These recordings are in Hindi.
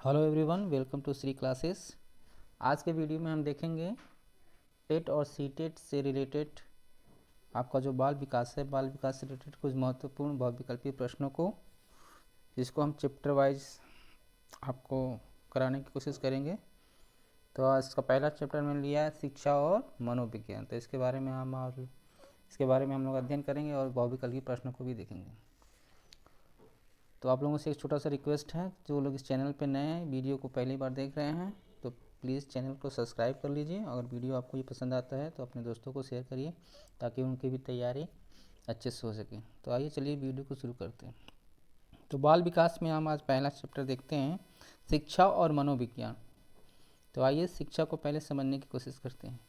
Hello everyone, welcome to Shri classes. आज के वीडियो में हम देखेंगे टेट और सी टेट से रिलेटेड आपका जो बाल विकास है, बाल विकास से रिलेटेड कुछ महत्वपूर्ण बहुविकल्पीय प्रश्नों को, जिसको हम चैप्टर वाइज आपको कराने की कोशिश करेंगे। तो आज का पहला चैप्टर मैंने लिया है शिक्षा और मनोविज्ञान। तो इसके बारे में हम लोग अध्ययन करेंगे और बहुविकल्पीय प्रश्नों को भी देखेंगे। तो आप लोगों से एक छोटा सा रिक्वेस्ट है, जो लोग इस चैनल पे नए हैं, वीडियो को पहली बार देख रहे हैं, तो प्लीज़ चैनल को सब्सक्राइब कर लीजिए। अगर वीडियो आपको ये पसंद आता है तो अपने दोस्तों को शेयर करिए, ताकि उनकी भी तैयारी अच्छे से हो सके। तो आइए चलिए वीडियो को शुरू करते हैं। तो बाल विकास में हम आज पहला चैप्टर देखते हैं, शिक्षा और मनोविज्ञान। तो आइए शिक्षा को पहले समझने की कोशिश करते हैं।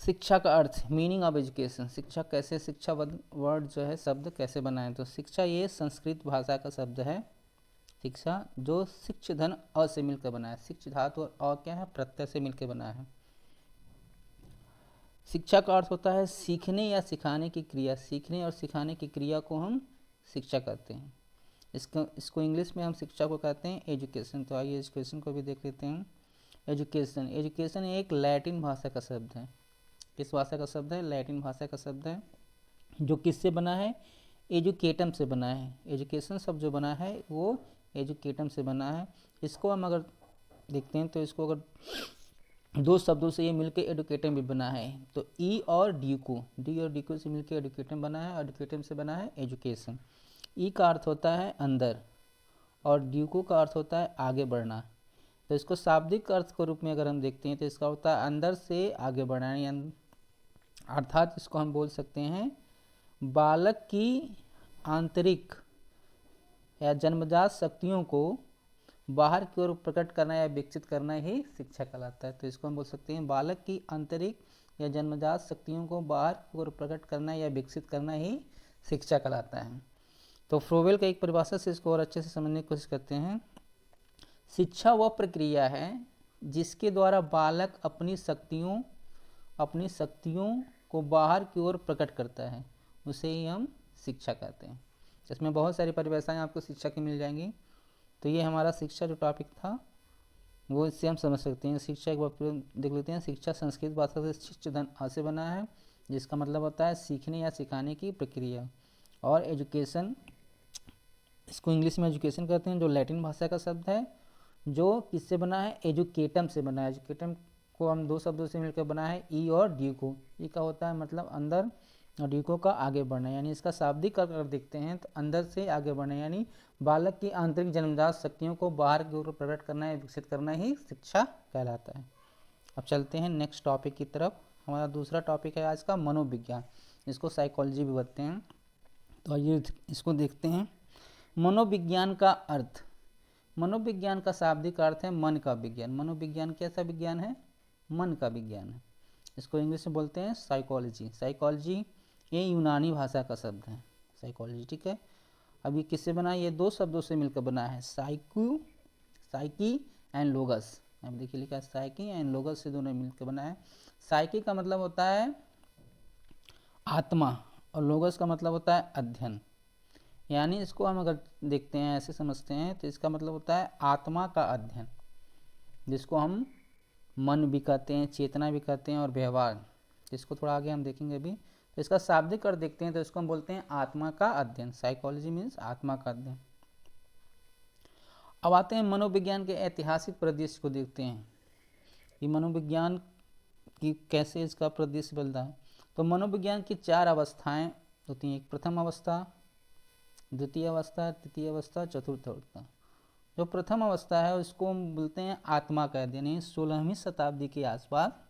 शिक्षा का अर्थ, मीनिंग ऑफ एजुकेशन। शिक्षा कैसे, शिक्षा वर्ड जो है शब्द कैसे बना है। तो शिक्षा ये संस्कृत भाषा का शब्द है, शिक्षा, जो शिक्ष धन अ से मिलकर बना है। शिक्ष धातु और अ क्या है, प्रत्यय से मिलकर बना है। शिक्षा का अर्थ होता है सीखने या सिखाने की क्रिया। सीखने और सिखाने की क्रिया को हम शिक्षा कहते हैं। इसको इंग्लिश में हम शिक्षा को कहते हैं एजुकेशन। तो आइए एजुकेशन को भी देख लेते हैं। एजुकेशन एक लैटिन भाषा का शब्द है। किस भाषा का शब्द है? लैटिन भाषा का शब्द है, जो किससे बना है? एजुकेटम से बना है। एजुकेशन शब्द जो बना है वो एजुकेटम से बना है। इसको हम अगर देखते हैं तो इसको अगर दो शब्दों से ये मिलके एडुकेटम भी बना है। तो डी और डी को से मिलके एडुकेटम बना है, एडुकेटम से बना है एजुकेशन। ई का अर्थ होता है अंदर और ड्यूको का अर्थ होता है आगे बढ़ना। तो इसको शाब्दिक अर्थ के रूप में अगर हम देखते हैं तो इसका होता है अंदर से आगे बढ़ना, अर्थात इसको हम बोल सकते हैं बालक की आंतरिक या जन्मजात शक्तियों को बाहर की ओर प्रकट करना या विकसित करना ही शिक्षा कहलाता है। तो इसको हम बोल सकते हैं बालक की आंतरिक या जन्मजात शक्तियों को बाहर की ओर प्रकट करना या विकसित करना ही शिक्षा कहलाता है। तो फ्रोवेल का एक परिभाषा से इसको और अच्छे से समझने की कोशिश करते हैं। शिक्षा वह प्रक्रिया है जिसके द्वारा बालक अपनी शक्तियों को बाहर की ओर प्रकट करता है, उसे ही हम शिक्षा कहते हैं। इसमें बहुत सारी परिभाषाएं आपको शिक्षा की मिल जाएंगी। तो ये हमारा शिक्षा जो टॉपिक था वो इससे हम समझ सकते हैं। शिक्षा एक बार देख लेते हैं। शिक्षा संस्कृत भाषा से शिक्ष धन आ से बना है, जिसका मतलब होता है सीखने या सिखाने की प्रक्रिया। और एजुकेशन, इसको इंग्लिश में एजुकेशन कहते हैं, जो लैटिन भाषा का शब्द है, जो किससे बना है? एजुकेटम से बना है। एजुकेटम को हम दो शब्दों से मिलकर बना है, ई और डी को। ई का होता है मतलब अंदर और डी को का आगे बढ़ना, यानी इसका शाब्दिक अगर देखते हैं तो अंदर से आगे बढ़ना, यानी बालक की आंतरिक जन्मजात शक्तियों को बाहर की ओर प्रकट करना या विकसित करना ही शिक्षा कहलाता है। अब चलते हैं नेक्स्ट टॉपिक की तरफ। हमारा दूसरा टॉपिक है आज का मनोविज्ञान, इसको साइकोलॉजी भी बोलते हैं। तो आइए इसको देखते हैं। मनोविज्ञान का अर्थ, मनोविज्ञान का शाब्दिक अर्थ है मन का विज्ञान। मनोविज्ञान कैसा विज्ञान है? मन का विज्ञान है। इसको इंग्लिश में बोलते हैं साइकोलॉजी। साइकोलॉजी ये यूनानी भाषा का शब्द है, साइकोलॉजी, ठीक है। अब ये किससे बना है? ये दो शब्दों से मिलकर बना है, साइकी एंड लोगस। अब देखिए लिखा है साइकी एंड लोगस, से दोनों मिलकर बना है। साइकी का मतलब होता है आत्मा और लोगस का मतलब होता है अध्ययन। यानी इसको हम अगर देखते हैं, ऐसे समझते हैं, तो इसका मतलब होता है आत्मा का अध्ययन, जिसको हम मन भी कहते हैं, चेतना भी कहते हैं, और व्यवहार, इसको थोड़ा आगे हम देखेंगे अभी। तो इसका शाब्दिक अर्थ देखते हैं तो इसको हम बोलते हैं आत्मा का अध्ययन। साइकोलॉजी मीन्स आत्मा का अध्ययन। अब आते हैं मनोविज्ञान के ऐतिहासिक परिदृश्य को देखते हैं कि मनोविज्ञान की कैसे इसका परिदृश्य बदला है। तो मनोविज्ञान की चार अवस्थाएं होती हैं, एक प्रथम अवस्था, द्वितीय अवस्था, तृतीय अवस्था, चतुर्थ अवस्था। जो प्रथम अवस्था है उसको हम बोलते हैं आत्मा का अध्ययन। 16वीं शताब्दी के आसपास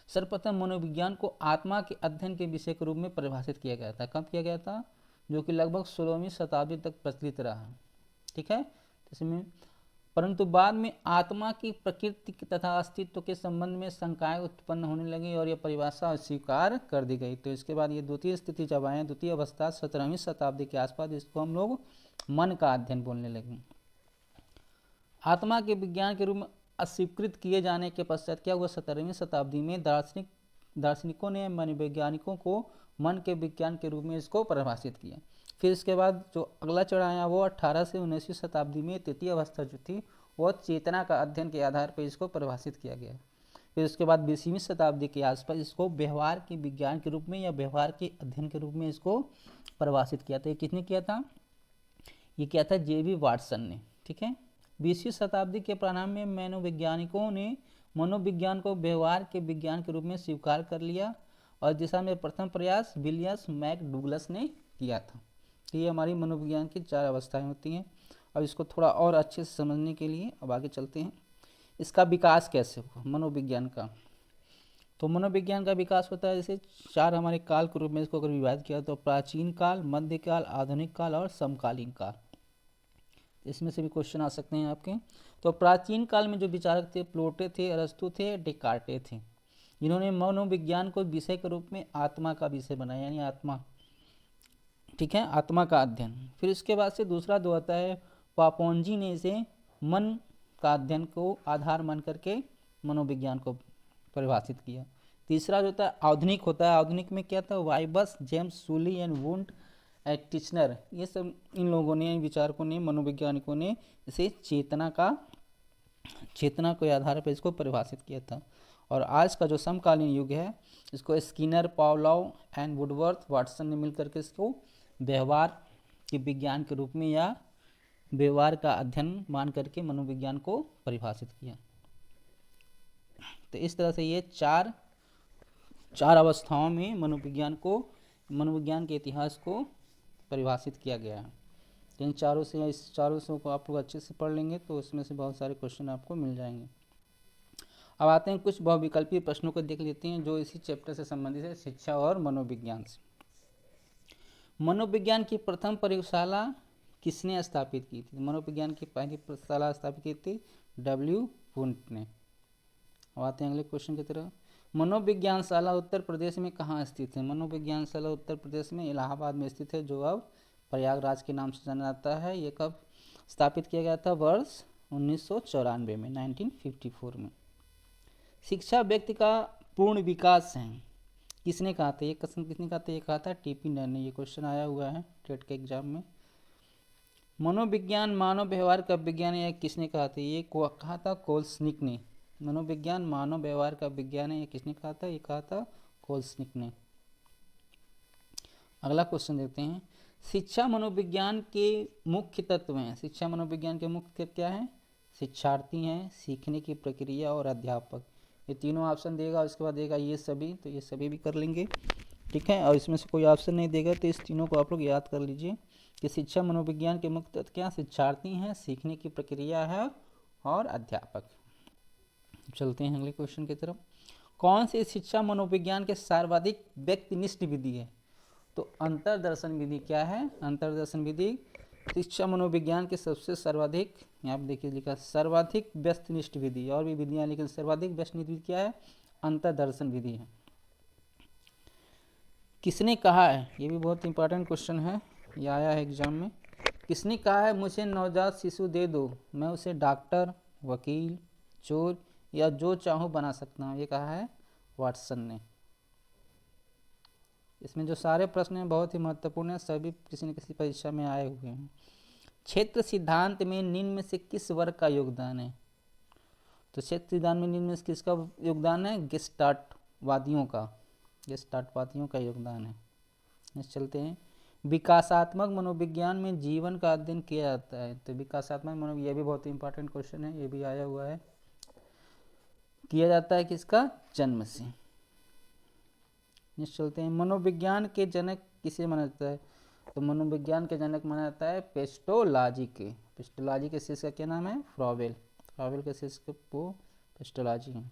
सर्वप्रथम मनोविज्ञान को आत्मा के अध्ययन के विषय के रूप में परिभाषित किया गया था। कब किया गया था? जो कि लगभग 16वीं शताब्दी तक प्रचलित रहा, ठीक है। इसमें परंतु बाद में आत्मा की प्रकृति तथा अस्तित्व के संबंध में शंकाएं उत्पन्न होने लगी और यह परिभाषा अस्वीकार कर दी गई। तो इसके बाद ये द्वितीय स्थिति जब आए, द्वितीय अवस्था 17वीं शताब्दी के आसपास, इसको हम लोग मन का अध्ययन बोलने लगे। आत्मा के विज्ञान के रूप में अस्वीकृत किए जाने के पश्चात क्या हुआ? 17वीं शताब्दी में दार्शनिकों ने मनोवैज्ञानिकों को मन के विज्ञान के रूप में इसको परिभाषित किया। फिर इसके बाद जो अगला चरण आया वो 18 से 19वीं शताब्दी में तृतीय अवस्था जो थी वो चेतना का अध्ययन के आधार पर इसको परिभाषित किया गया। फिर उसके बाद 20वीं शताब्दी के आसपास इसको व्यवहार के विज्ञान के रूप में या व्यवहार के अध्ययन के रूप में इसको परिभाषित किया था। ये किसने किया था? ये किया था जे.बी. वाटसन ने। ठीक है। 20वीं शताब्दी के प्रारंभ में मनोवैज्ञानिकों ने मनोविज्ञान को व्यवहार के विज्ञान के रूप में स्वीकार कर लिया और दिशा में प्रथम प्रयास विलियम्स मैकडुगलस ने किया था। तो ये हमारी मनोविज्ञान की 4 अवस्थाएं होती हैं। अब इसको थोड़ा और अच्छे से समझने के लिए अब आगे चलते हैं। इसका विकास कैसे हुआ मनोविज्ञान का? तो मनोविज्ञान का विकास होता है जैसे 4 हमारे काल के रूप में इसको अगर विभाजित किया तो प्राचीन काल, मध्यकाल, आधुनिक काल और समकालीन काल। इसमें से भी क्वेश्चन आ सकते हैं आपके। तो प्राचीन काल में जो विचारक थे प्लेटो थे, अरस्तु थे, डेकार्टे थे, जिन्होंने मनोविज्ञान को विषय के रूप में आत्मा का विषय बनाया, यानी आत्मा, ठीक है, आत्मा का अध्ययन। फिर इसके बाद से दूसरा जो आता है पापोंजी ने इसे मन का अध्ययन को आधार मान करके मनोविज्ञान को परिभाषित किया। तीसरा जो होता है आधुनिक होता है। आधुनिक में क्या था? वाइबस, जेम्स सूली एंड वुंट टिचनर, ये सब इन लोगों ने, विचारकों ने, मनोवैज्ञानिकों ने इसे चेतना के आधार पर इसको परिभाषित किया था। और आज का जो समकालीन युग है इसको Skinner, Pavlov and Woodworth Watson ने मिलकर के इसको व्यवहार के विज्ञान के रूप में या व्यवहार का अध्ययन मान करके मनोविज्ञान को परिभाषित किया। तो इस तरह से ये चार अवस्थाओं में मनोविज्ञान के इतिहास को परिभाषित किया गया है। इन चारों से को आप लोग अच्छे से पढ़ लेंगे तो उसमें से बहुत सारे क्वेश्चन आपको मिल जाएंगे। अब आते हैं कुछ बहुविकल्पीय प्रश्नों को देख लेते हैं जो इसी चैप्टर से संबंधित है, शिक्षा और मनोविज्ञान से। मनोविज्ञान की प्रथम प्रयोगशाला किसने स्थापित की थी? मनोविज्ञान की पहली प्रयोगशाला स्थापित की थी डब्ल्यू वुंट ने। अब आते हैं अगले क्वेश्चन की तरफ। मनोविज्ञानशाला उत्तर प्रदेश में कहाँ स्थित है? मनोविज्ञानशाला उत्तर प्रदेश में इलाहाबाद में स्थित है, जो अब प्रयागराज के नाम से जाना जाता है। ये कब स्थापित किया गया था? वर्ष 1994 में, 1954 में। शिक्षा व्यक्ति का पूर्ण विकास है, किसने कहा था? ये क्वेश्चन किसने कहा था? ये कहा था टीपी नर ने। ये क्वेश्चन आया हुआ है टेट के एग्जाम में। मनोविज्ञान मानव व्यवहार का विज्ञान है, किसने कहा था? ये कहा था कोल्सनिक ने। मनोविज्ञान मानव व्यवहार का विज्ञान है, ये किसने कहा था? ये कहा था कोल्सनिक ने। अगला क्वेश्चन देखते हैं। शिक्षा मनोविज्ञान के मुख्य तत्व हैं। शिक्षा मनोविज्ञान के मुख्य तत्व क्या हैं? शिक्षार्थी हैं, सीखने की प्रक्रिया और अध्यापक। ये तीनों ऑप्शन देगा, उसके बाद देगा ये सभी, तो ये सभी भी कर लेंगे, ठीक है। और इसमें से कोई ऑप्शन नहीं देगा तो इस तीनों को आप लोग याद कर लीजिए कि शिक्षा मनोविज्ञान के मुख्य तत्व क्या? शिक्षार्थी हैं, सीखने की प्रक्रिया है और अध्यापक। चलते हैं अगले क्वेश्चन की तरफ। कौन सी शिक्षा मनोविज्ञान के सर्वाधिक व्यक्तिनिष्ठ विधि है? तो अंतर्दर्शन विधि क्या है? अंतर्दर्शन विधि शिक्षा मनोविज्ञान के सबसे सर्वाधिक, यहाँ पे देखिए लिखा सर्वाधिक व्यक्तिनिष्ठ विधि, और भी विधियां लेकिन सर्वाधिक व्यक्तिनिष्ठ विधि क्या है? अंतर्दर्शन विधि है। किसने कहा है? ये भी बहुत इंपॉर्टेंट क्वेश्चन है, ये आया है एग्जाम में। किसने कहा है मुझे नवजात शिशु दे दो, मैं उसे डॉक्टर, वकील, चोर या जो चाहूँ बना सकता हूँ? ये कहा है वाटसन ने। इसमें जो सारे प्रश्न हैं बहुत ही महत्वपूर्ण हैं, सभी किसी न किसी परीक्षा में आए हुए हैं। क्षेत्र सिद्धांत में निम्न में से किस वर्ग का योगदान है? तो क्षेत्र सिद्धांत में निम्न में से किसका योगदान है? गेस्टाल्टवादियों का योगदान है। नेक्स्ट चलते हैं। विकासात्मक मनोविज्ञान में जीवन का अध्ययन किया जाता है। तो विकासात्मक मनोविज्ञान, ये भी बहुत इंपॉर्टेंट क्वेश्चन है, ये भी आया हुआ है। किया जाता है किसका? जन्म से। नेक्स्ट चलते हैं। मनोविज्ञान के जनक किसे माना जाता है? तो मनोविज्ञान के जनक माना जाता है पेस्टोलॉजी के शिष्य का क्या नाम है? फ्रॉवेल के शिष्य वो पेस्टोलॉजी है,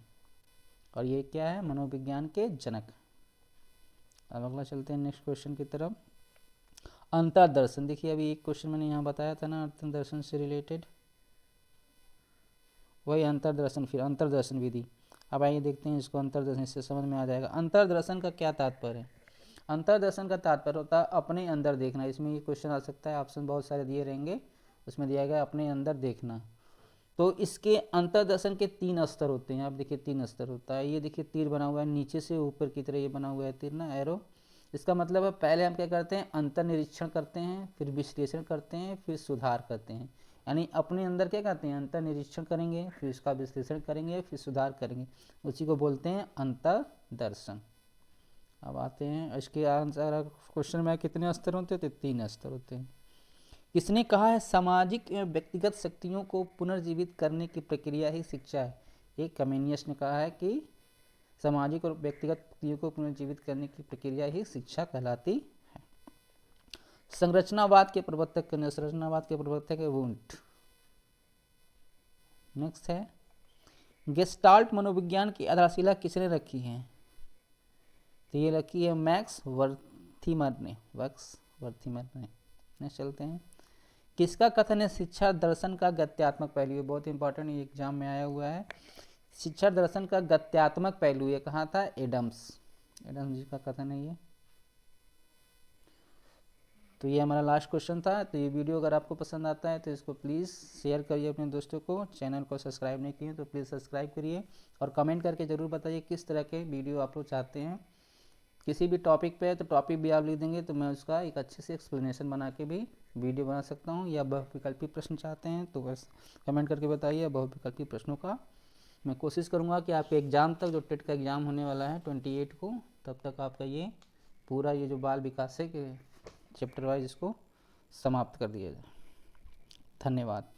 और ये क्या है? मनोविज्ञान के जनक। अब अगला चलते हैं नेक्स्ट क्वेश्चन की तरफ। अंतर्दर्शन, देखिए अभी एक क्वेश्चन मैंने यहाँ बताया था ना अंतर्दर्शन से रिलेटेड, वही अंतर्दर्शन, फिर अंतर्दर्शन विधि। अब आइए देखते हैं इसको, अंतर्दर्शन से समझ में आ जाएगा। अंतर्दर्शन का क्या तात्पर्य है? अंतर्दर्शन का तात्पर्य होता है अपने अंदर देखना। इसमें ये क्वेश्चन आ सकता है, ऑप्शन बहुत सारे दिए रहेंगे, उसमें दिया गया अपने अंदर देखना। तो इसके अंतर्दर्शन के 3 स्तर होते हैं। आप देखिए 3 स्तर होता है। ये देखिए तीर बना हुआ है नीचे से ऊपर की तरह, ये बना हुआ है तीर ना, एरो। इसका मतलब है पहले हम क्या करते हैं, अंतर्निरीक्षण करते हैं, फिर विश्लेषण करते हैं, फिर सुधार करते हैं। यानी अपने अंदर क्या करते हैं, अंतर्निरीक्षण करेंगे, फिर उसका विश्लेषण करेंगे, फिर सुधार करेंगे, उसी को बोलते हैं अंतर्दर्शन। अब आते हैं इसके आंसर। क्वेश्चन में कितने स्तर होते हैं, तो 3 स्तर होते हैं। किसने कहा है सामाजिक एवं व्यक्तिगत शक्तियों को पुनर्जीवित करने की प्रक्रिया ही शिक्षा है? एक कमेनियस ने कहा है कि सामाजिक और व्यक्तिगत शक्तियों को पुनर्जीवित करने की प्रक्रिया ही शिक्षा कहलाती है। संरचनावाद के प्रवर्तक, संरचनावाद के प्रवर्तक है वुंट। नेक्स्ट है, गेस्टाल्ट मनोविज्ञान की आधारशिला किसने रखी है? तो ये रखी है मैक्स वर्थिमर ने, नेक्स्ट चलते हैं, किसका कथन है शिक्षा दर्शन का गत्यात्मक पहलू है? बहुत इंपॉर्टेंट, ये एग्जाम में आया हुआ है। शिक्षा दर्शन का गत्यात्मक पहलू ये कहाँ था? एडम्स जी का कथन है ये। तो ये हमारा लास्ट क्वेश्चन था। तो ये वीडियो अगर आपको पसंद आता है तो इसको प्लीज़ शेयर करिए अपने दोस्तों को। चैनल को सब्सक्राइब नहीं किए तो प्लीज़ सब्सक्राइब करिए, और कमेंट करके ज़रूर बताइए किस तरह के वीडियो आप लोग चाहते हैं। किसी भी टॉपिक पे तो टॉपिक भी आप लिख देंगे तो मैं उसका एक अच्छे से एक्सप्लेनेशन बना के भी वीडियो बना सकता हूँ। या बहुविकल्पी प्रश्न चाहते हैं तो बस कमेंट करके बताइए। बहुविकल्पी प्रश्नों का मैं कोशिश करूँगा कि आपके एग्ज़ाम तक, जो टेट का एग्ज़ाम होने वाला है 28 को, तब तक आपका ये पूरा ये जो बाल विकास है कि चैप्टर वाइज इसको समाप्त कर दिया जाए। धन्यवाद।